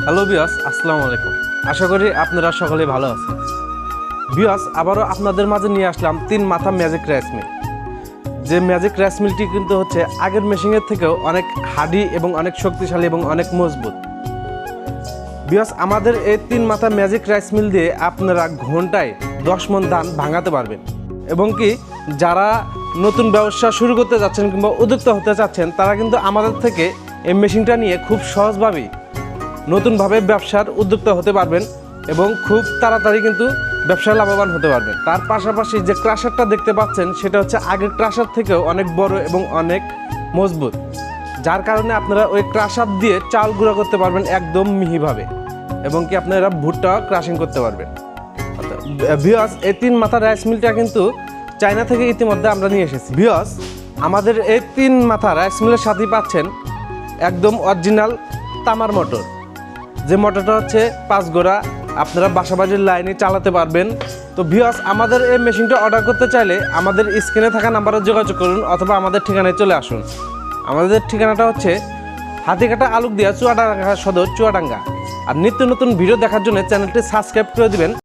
Hello viewers, আসসালামু আলাইকুম। আশা করি আপনারা সকলে ভালো আছেন। ভিউয়ার্স, আবারও আপনাদের মাঝে নিয়ে আসলাম 3 মাথা ম্যাজিক রাইস মিল। যে ম্যাজিক রাইস মিলটি কিন্তু হচ্ছে আগের মেশিনের থেকেও অনেক হার্ডি এবং অনেক শক্তিশালী এবং অনেক মজবুত। ভিউয়ার্স, আমাদের এই 3 মাথা ম্যাজিক রাইস মিল দিয়ে আপনারা ঘন্টায় 10 মণ ধান ভাঙাতে পারবেন এবং কি যারা নতুন ব্যবসা শুরু করতে যাচ্ছেন কিংবা উদ্যোক্তা হতে চাচ্ছেন তারা কিন্তু আমাদের থেকে এই মেশিনটা নিয়ে খুব সহজভাবেই নতুনভাবে ব্যবসার উদ্যোক্তা হতে পারবেন এবং খুব তাড়াতাড়ি কিন্তু ব্যবসায় লাভবান হতে পারবেন। তার পাশাপাশি যে ক্রাশারটা দেখতে পাচ্ছেন সেটা হচ্ছে আগের ক্রাশার থেকেও অনেক বড় এবং অনেক মজবুত, যার কারণে আপনারা ওই ক্রাশার দিয়ে চাল গুঁড়া করতে পারবেন একদম মিহিভাবে এবং কি আপনারা ভুট্টা ক্রাশিং করতে পারবেন। ভিউয়ার্স, এই 3 মাথা রাইস মিলটা কিন্তু চায়না থেকে ইতিমধ্যে আমরা নিয়ে এসেছি। ভিউয়ার্স, আমাদের এই 3 মাথা রাইস মিলের সাথেই পাচ্ছেন একদম অরিজিনাল তামার মোটর, যে মোটরটা হচ্ছে 5 গোড়া, আপনারা বাসাবাড়ির লাইনে চালাতে পারবেন। তো ভিউয়ার্স, আমাদের এই মেশিনটা অর্ডার করতে চাইলে আমাদের স্ক্রিনে থাকা নাম্বারে যোগাযোগ করুন অথবা আমাদের ঠিকানায় চলে আসুন। আমাদের ঠিকানাটা হচ্ছে হাতিকাটা আলুকদিয়া, চুয়াডাঙ্গা সদর, চুয়াডাঙ্গা। আর নিত্য নতুন ভিডিও দেখার জন্য চ্যানেলটি সাবস্ক্রাইব করে দিবেন।